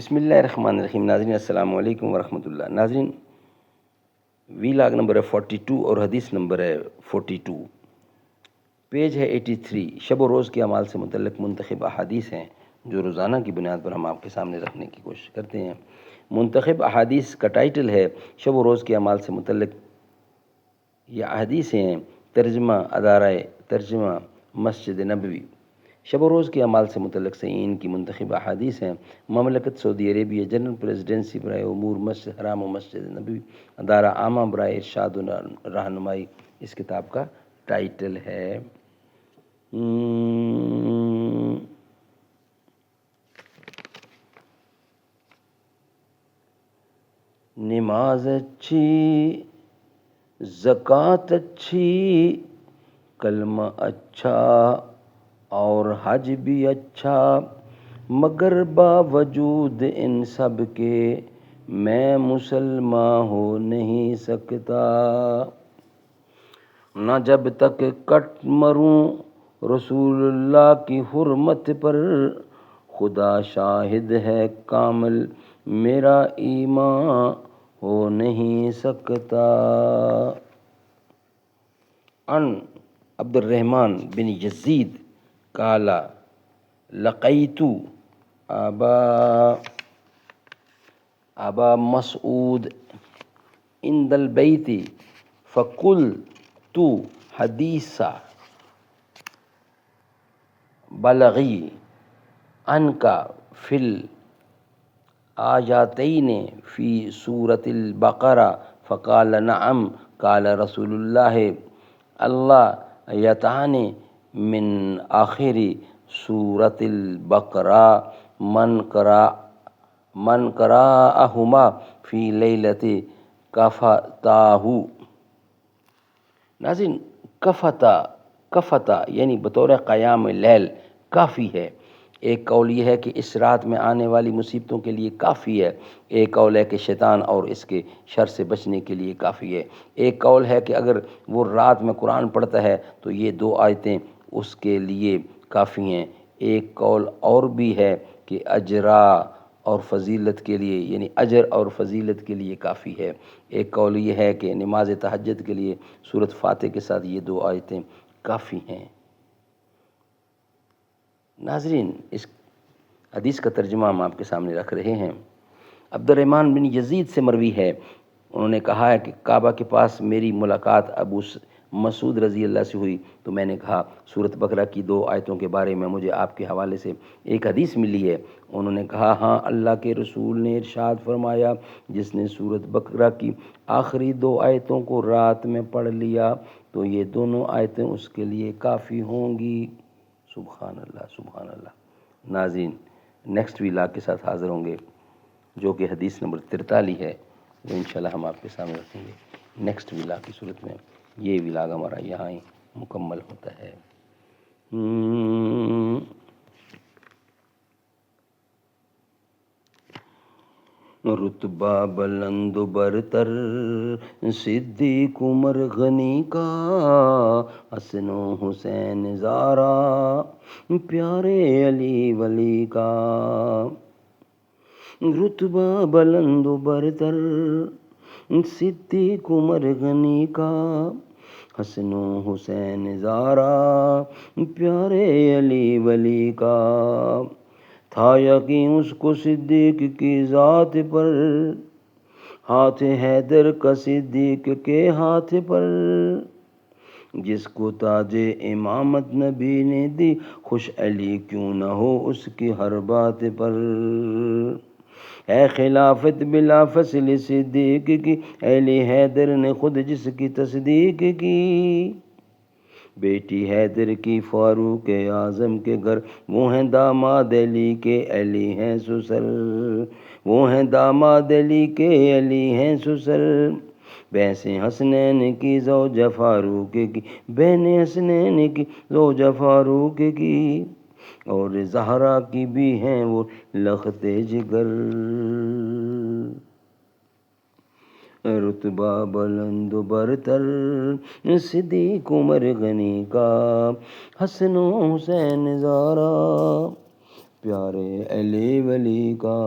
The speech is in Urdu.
بسم اللہ الرحمن الرحیم. ناظرین السلام علیکم ورحمۃ اللہ. ناظرین ویلاگ نمبر ہے 42 اور حدیث نمبر ہے 42. پیج ہے 83. شب و روز کے اعمال سے متعلق منتخب احادیث ہیں جو روزانہ کی بنیاد پر ہم آپ کے سامنے رکھنے کی کوشش کرتے ہیں. منتخب احادیث کا ٹائٹل ہے شب و روز کے اعمال سے متعلق یہ احادیث ہیں. ترجمہ ادارہ ترجمہ مسجد نبوی. شب و روز کے اعمال سے متعلق صحیحین کی منتخب احادیث ہیں. مملکت سعودی عربیہ جنرل پریزیڈنسی برائے امور مسجد حرام و مسجد نبوی ادارہ عامہ برائے ارشاد و رہنمائی اس کتاب کا ٹائٹل ہے. نماز اچھی، زکوٰۃ اچھی، کلمہ اچھا اور حج بھی اچھا، مگر باوجود ان سب کے میں مسلمان ہو نہیں سکتا. نہ جب تک کٹ مروں رسول اللہ کی حرمت پر، خدا شاہد ہے کامل میرا ایمان ہو نہیں سکتا. ان عبد الرحمن بن یزید قال لقیت ابا مسعود عند البیت فقلت حدیث بلغی عنک فی الآیتین فی سورۃ البقرہ فقال نعم. قال رسول اللہ یتانی من آخر سورۃ البقرہ من قرأہما فی لیلۃ کفتاہ. ناظرین کفتا یعنی بطور قیام لیل کافی ہے. ایک قول یہ ہے کہ اس رات میں آنے والی مصیبتوں کے لیے کافی ہے. ایک قول ہے کہ شیطان اور اس کے شر سے بچنے کے لیے کافی ہے. ایک قول ہے کہ اگر وہ رات میں قرآن پڑھتا ہے تو یہ 2 آیتیں اس کے لیے کافی ہیں. ایک قول اور بھی ہے کہ اجرا اور فضیلت کے لیے یعنی اجر اور فضیلت کے لیے کافی ہے. ایک قول یہ ہے کہ نماز تہجد کے لیے سورۃ فاتح کے ساتھ یہ 2 آیتیں کافی ہیں. ناظرین اس حدیث کا ترجمہ ہم آپ کے سامنے رکھ رہے ہیں. عبد الرحمن بن یزید سے مروی ہے، انہوں نے کہا ہے کہ کعبہ کے پاس میری ملاقات ابو مسعود رضی اللہ سے ہوئی تو میں نے کہا سورۃ بقرہ کی 2 آیتوں کے بارے میں مجھے آپ کے حوالے سے ایک حدیث ملی ہے. انہوں نے کہا ہاں، اللہ کے رسول نے ارشاد فرمایا جس نے سورۃ بقرہ کی آخری 2 آیتوں کو رات میں پڑھ لیا تو یہ دونوں آیتیں اس کے لیے کافی ہوں گی. سبحان اللہ سبحان اللہ. ناظرین نیکسٹ ویلاگ کے ساتھ حاضر ہوں گے جو کہ حدیث نمبر 43 ہے، وہ انشاءاللہ ہم آپ کے سامنے رکھیں گے نیکسٹ ویلاگ کی صورت میں. یہ ویلاگ ہمارا یہاں ہی مکمل ہوتا ہے. رتبہ بلند و برتر صدیق عمر غنی کا، حسن و حسین زارا پیارے علی ولی کا. رتبہ بلند و برتر صدیق عمر غنی کا، حسن و حسین زارا پیارے علی ولی کا. تھا یقین اس کو صدیق کی ذات پر، ہاتھ حیدر کا صدیق کے ہاتھ پر. جس کو تاج امامت نبی نے دی، خوش علی کیوں نہ ہو اس کی ہر بات پر. ہے خلافت بلا فصل صدیق کی، علی حیدر نے خود جس کی تصدیق کی. بیٹی حیدر کی فاروق اعظم کے گھر، وہ ہیں داماد علی کے علی ہیں سسر. وہ ہیں داماد علی کے علی ہیں سسر. بہن حسنین کی زوجہ فاروق کی، بہن حسنین کی زوجہ فاروق کی، اور زہرا کی بھی ہیں وہ لخت جگر. رتبہ بلند و برتر صدیق عمر غنی کا، حسن و حسین زارا پیارے علی ولی کا